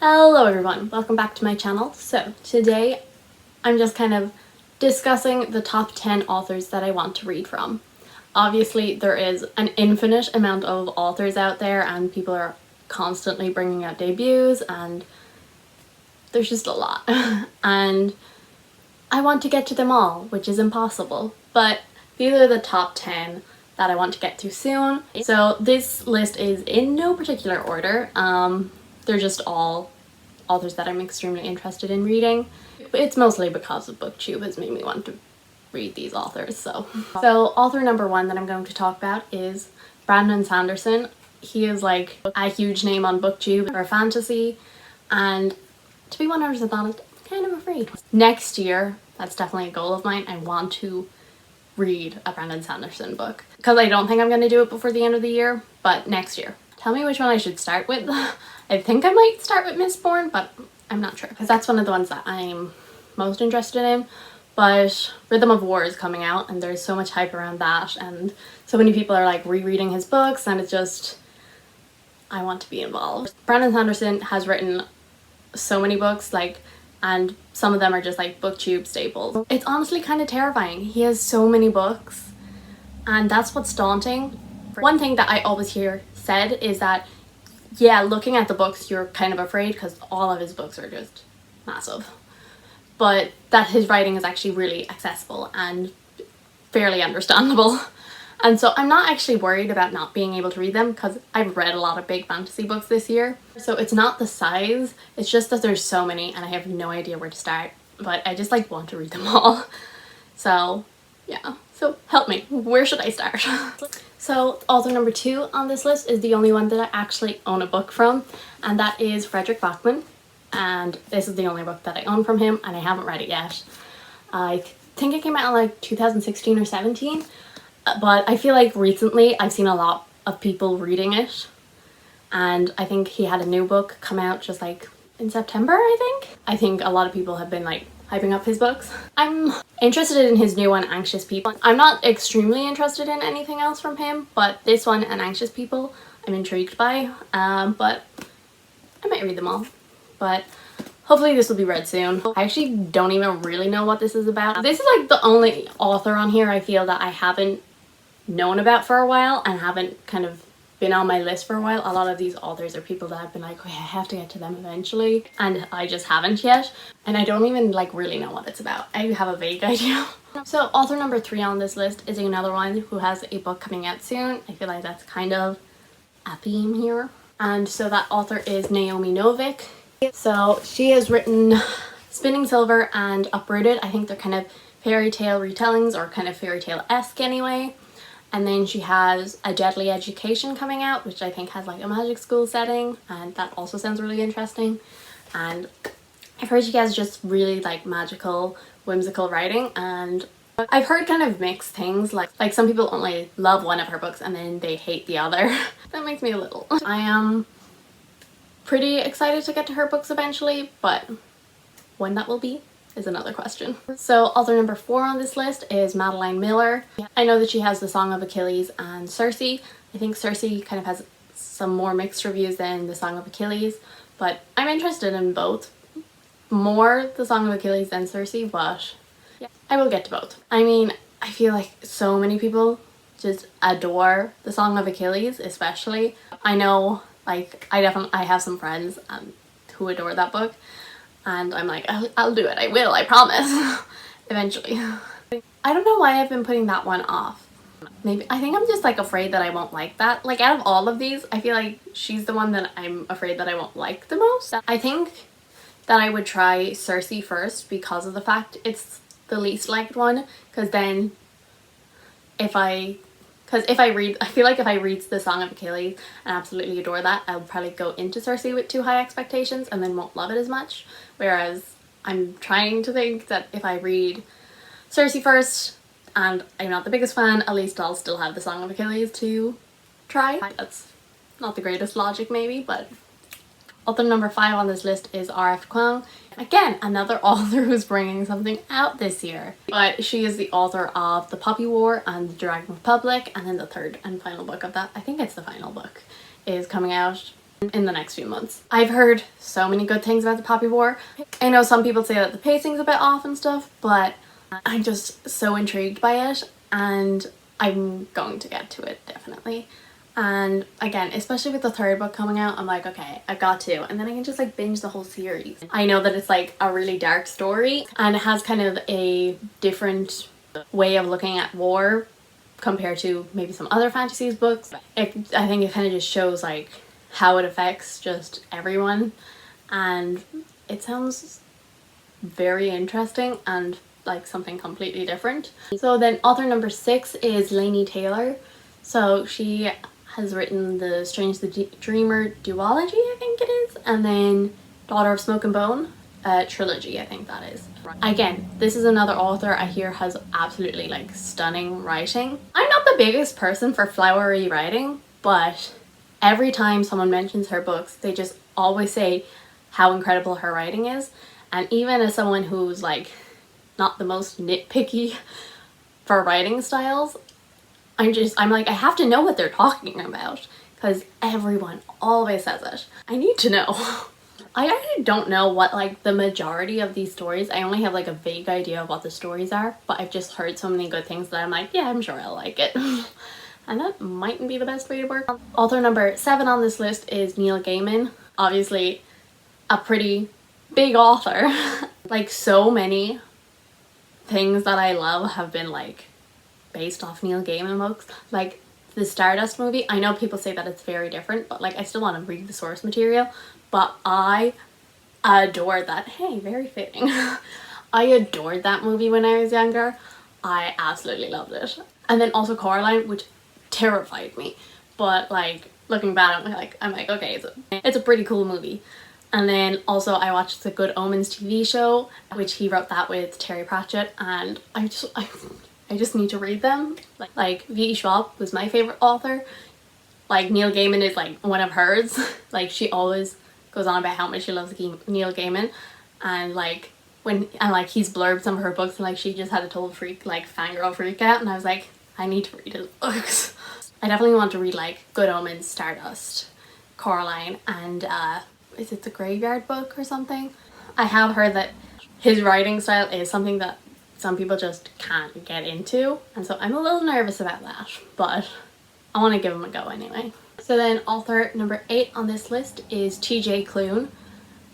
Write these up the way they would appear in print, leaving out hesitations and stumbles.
Hello everyone, welcome back to my channel. So today I'm just kind of discussing the top 10 authors that I want to read from. Obviously there is an infinite amount of authors out there and people are constantly bringing out debuts and there's just a lot. And I want to get to them all, which is impossible. But these are the top 10 that I want to get to soon. So this list is in no particular order. They're just all authors that I'm extremely interested in reading. It's mostly because of BookTube has made me want to read these authors. So author number one that I'm going to talk about is Brandon Sanderson. He is like a huge name on BookTube for fantasy, and to be 100% honest, I'm kind of afraid. Next year, that's definitely a goal of mine. I want to read a Brandon Sanderson book because I don't think I'm going to do it before the end of the year, but next year. Tell me which one I should start with. I think I might start with Mistborn, but I'm not sure because that's one of the ones that I'm most interested in. But Rhythm of War is coming out and there's so much hype around that and so many people are like rereading his books and it's just, I want to be involved. Brandon Sanderson has written so many books, and some of them are just like BookTube staples. It's honestly kind of terrifying. He has so many books and that's what's daunting. One thing that I always hear said is that, yeah, looking at the books you're kind of afraid because all of his books are just massive, but that his writing is actually really accessible and fairly understandable. And so I'm not actually worried about not being able to read them because I've read a lot of big fantasy books this year. So it's not the size, it's just that there's so many and I have no idea where to start, but I just want to read them all. So yeah, so help me, where should I start? So author number two on this list is the only one that I actually own a book from, and that is Frederick Bachmann. And this is the only book that I own from him and I haven't read it yet. I think it came out in like 2016 or 17, but I feel like recently I've seen a lot of people reading it, and I think he had a new book come out just like in September, I think. I think a lot of people have been like hyping up his books. I'm interested in his new one, Anxious People. I'm not extremely interested in anything else from him, but this one and Anxious People I'm intrigued by, but I might read them all. But hopefully this will be read soon. I actually don't even really know what this is about. This is like the only author on here I feel that I haven't known about for a while and haven't kind of been on my list for a while. A lot of these authors are people that I've been like, okay, I have to get to them eventually, and I just haven't yet, and I don't even like really know what it's about. I have a vague idea. So author number three on this list is another one who has a book coming out soon. I feel like that's kind of a theme here, and so that author is Naomi Novik. So she has written Spinning Silver and Uprooted. I think they're kind of fairy tale retellings, or kind of fairy tale-esque anyway. And then she has A Deadly Education coming out, which I think has like a magic school setting, and that also sounds really interesting. And I've heard she has just really like magical, whimsical writing, and I've heard kind of mixed things, like some people only love one of her books and then they hate the other. That makes me a little. I am pretty excited to get to her books eventually, but when that will be is another question. So author number four on this list is Madeline Miller. I know that she has The Song of Achilles and Circe. I think Circe kind of has some more mixed reviews than The Song of Achilles, but I'm interested in both. More The Song of Achilles than Circe, but yeah, I will get to both. I mean, I feel like so many people just adore The Song of Achilles, especially. I know, like, I have some friends who adore that book, and I'm like, I'll do it, I will, I promise. Eventually. I don't know why I've been putting that one off. Maybe I think I'm just like afraid that I won't like that. Like out of all of these, I feel like she's the one that I'm afraid that I won't like the most. I think that I would try Circe first because of the fact it's the least liked one, because then I feel like if I read The Song of Achilles and absolutely adore that, I'll probably go into Circe with too high expectations and then won't love it as much. Whereas I'm trying to think that if I read Circe first and I'm not the biggest fan, at least I'll still have The Song of Achilles to try. That's not the greatest logic maybe, but author number five on this list is R.F. Kuang. Again, another author who's bringing something out this year. But she is the author of The Poppy War and The Dragon Republic, and then the third and final book of that, I think it's the final book, is coming out in the next few months. I've heard so many good things about the Poppy War. I know some people say that the pacing's a bit off and stuff, but I'm just so intrigued by it and I'm going to get to it definitely. And again, especially with the third book coming out, I'm like, okay, I got to, and then I can just like binge the whole series. I know that it's like a really dark story and it has kind of a different way of looking at war compared to maybe some other fantasies books. I think it kind of just shows like how it affects just everyone, and it sounds very interesting and like something completely different. So then author number 6 is Laini Taylor. So she has written the Strange the Dreamer duology, I think it is, and then Daughter of Smoke and Bone trilogy, I think that is. Again, this is another author I hear has absolutely like stunning writing. I'm not the biggest person for flowery writing, but every time someone mentions her books, they just always say how incredible her writing is. And even as someone who's like not the most nitpicky for writing styles, I'm like, I have to know what they're talking about because everyone always says it. I need to know. I actually don't know what like the majority of these stories, I only have like a vague idea of what the stories are, but I've just heard so many good things that I'm like, yeah, I'm sure I'll like it. And that mightn't be the best way to work. Author number 7 on this list is Neil Gaiman. Obviously a pretty big author. Like so many things that I love have been like based off Neil Gaiman books. Like the Stardust movie, I know people say that it's very different, but like I still want to read the source material. But I adored that. Hey, very fitting. I adored that movie when I was younger. I absolutely loved it. And then also Coraline, which terrified me. But like looking back, I'm like okay, it's a pretty cool movie. And then also I watched the Good Omens TV show, which he wrote that with Terry Pratchett, and I just need to read them. Like V.E. Schwab was my favorite author. Like Neil Gaiman is like one of hers. Like she always goes on about how much she loves Neil Gaiman, and like he's blurbed some of her books and like she just had a total fangirl freak out, and I was like, I need to read his books. I definitely want to read like Good Omens, Stardust, Coraline, and is it the Graveyard Book or something? I have heard that his writing style is something that some people just can't get into, and so I'm a little nervous about that, but I want to give him a go anyway. So then author number 8 on this list is TJ Klune,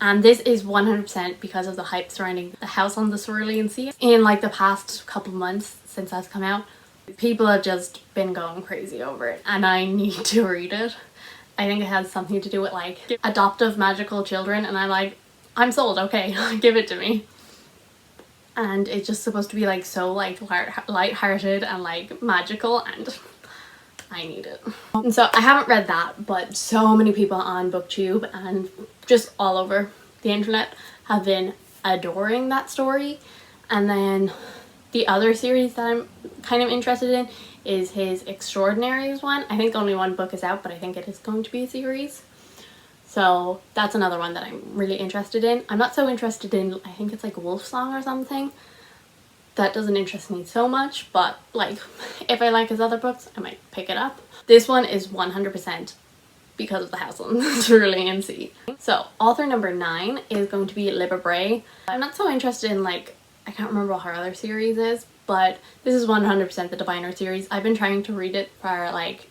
and this is 100% because of the hype surrounding The House on the Cerulean Sea. In like the past couple months since that's come out, people have just been going crazy over it, and I need to read it. I think it has something to do with like adoptive magical children, and I'm sold, okay, give it to me. And it's just supposed to be like so like light-hearted and like magical, and I need it. And so I haven't read that, but so many people on BookTube and just all over the internet have been adoring that story. And then the other series that I'm kind of interested in is his Extraordinaries one. I think only one book is out, but I think it is going to be a series. So that's another one that I'm really interested in. I'm not so interested in, I think it's like Wolfsong or something. That doesn't interest me so much, but like if I like his other books, I might pick it up. This one is 100% because of The House on the Cerulean Sea. So author number 9 is going to be Libba Bray. I'm not so interested in like, I can't remember what her other series is, but this is 100% the Diviner series. I've been trying to read it for like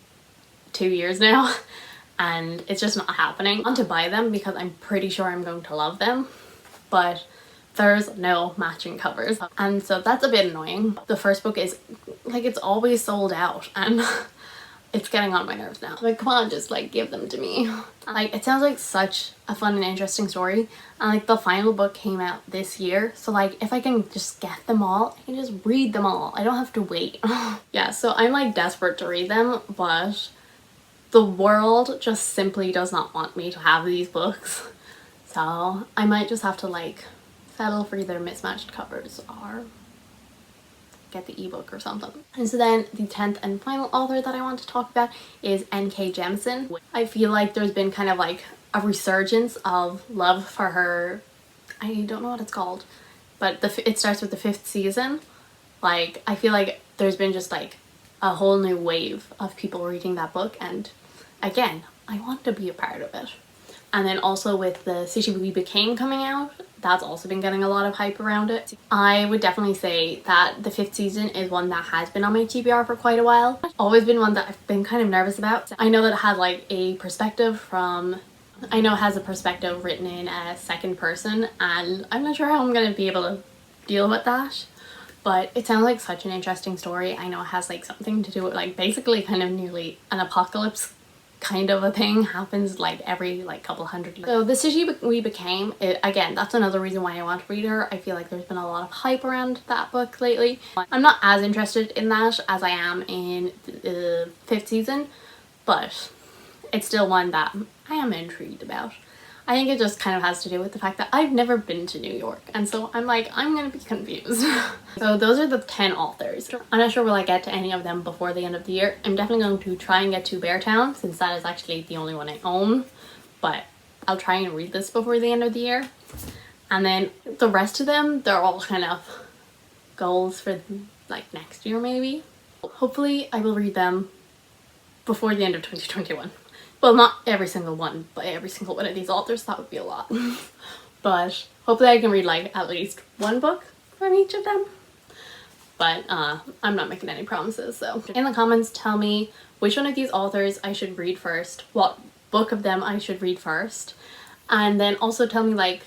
2 years now, and it's just not happening. I want to buy them because I'm pretty sure I'm going to love them, but there's no matching covers, and so that's a bit annoying. The first book is like, it's always sold out, and it's getting on my nerves now. Like, come on, just like give them to me. Like, it sounds like such a fun and interesting story, and like the final book came out this year, so like if I can just get them all, I can just read them all. I don't have to wait. Yeah, so I'm like desperate to read them, but the world just simply does not want me to have these books, so I might just have to like settle for either mismatched covers or get the ebook or something. And so then the 10th and final author that I want to talk about is N.K. Jamison. I feel like there's been kind of like a resurgence of love for her. I don't know what it's called, but it starts with the 5th season. Like, I feel like there's been just like a whole new wave of people reading that book, and again, I want to be a part of it. And then also with the City We Became coming out, that's also been getting a lot of hype around it. I would definitely say that the 5th season is one that has been on my TBR for quite a while. Always been one that I've been kind of nervous about. I know that it had like a perspective from, I know it has a perspective written in a second person, and I'm not sure how I'm going to be able to deal with that. But it sounds like such an interesting story. I know it has like something to do with like basically kind of nearly an apocalypse kind of a thing happens like every like couple hundred years. So the City We Became, again, that's another reason why I want to read her. I feel like there's been a lot of hype around that book lately. I'm not as interested in that as I am in the 5th season, but it's still one that I am intrigued about. I think it just kind of has to do with the fact that I've never been to New York, and so I'm like, I'm gonna be confused. So those are the 10 authors. I'm not sure will I get to any of them before the end of the year. I'm definitely going to try and get to Beartown, since that is actually the only one I own, but I'll try and read this before the end of the year. And then the rest of them, they're all kind of goals for like next year maybe. Hopefully I will read them before the end of 2021. Well, not every single one, but every single one of these authors. That would be a lot. But hopefully I can read like at least one book from each of them. But I'm not making any promises, so. In the comments, tell me which one of these authors I should read first, what book of them I should read first, and then also tell me like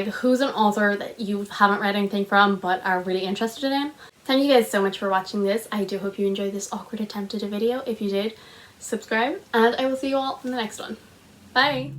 who's an author that you haven't read anything from but are really interested in. Thank you guys so much for watching this. I do hope you enjoyed this awkward attempt at a video. If you did, subscribe, and I will see you all in the next one. Bye!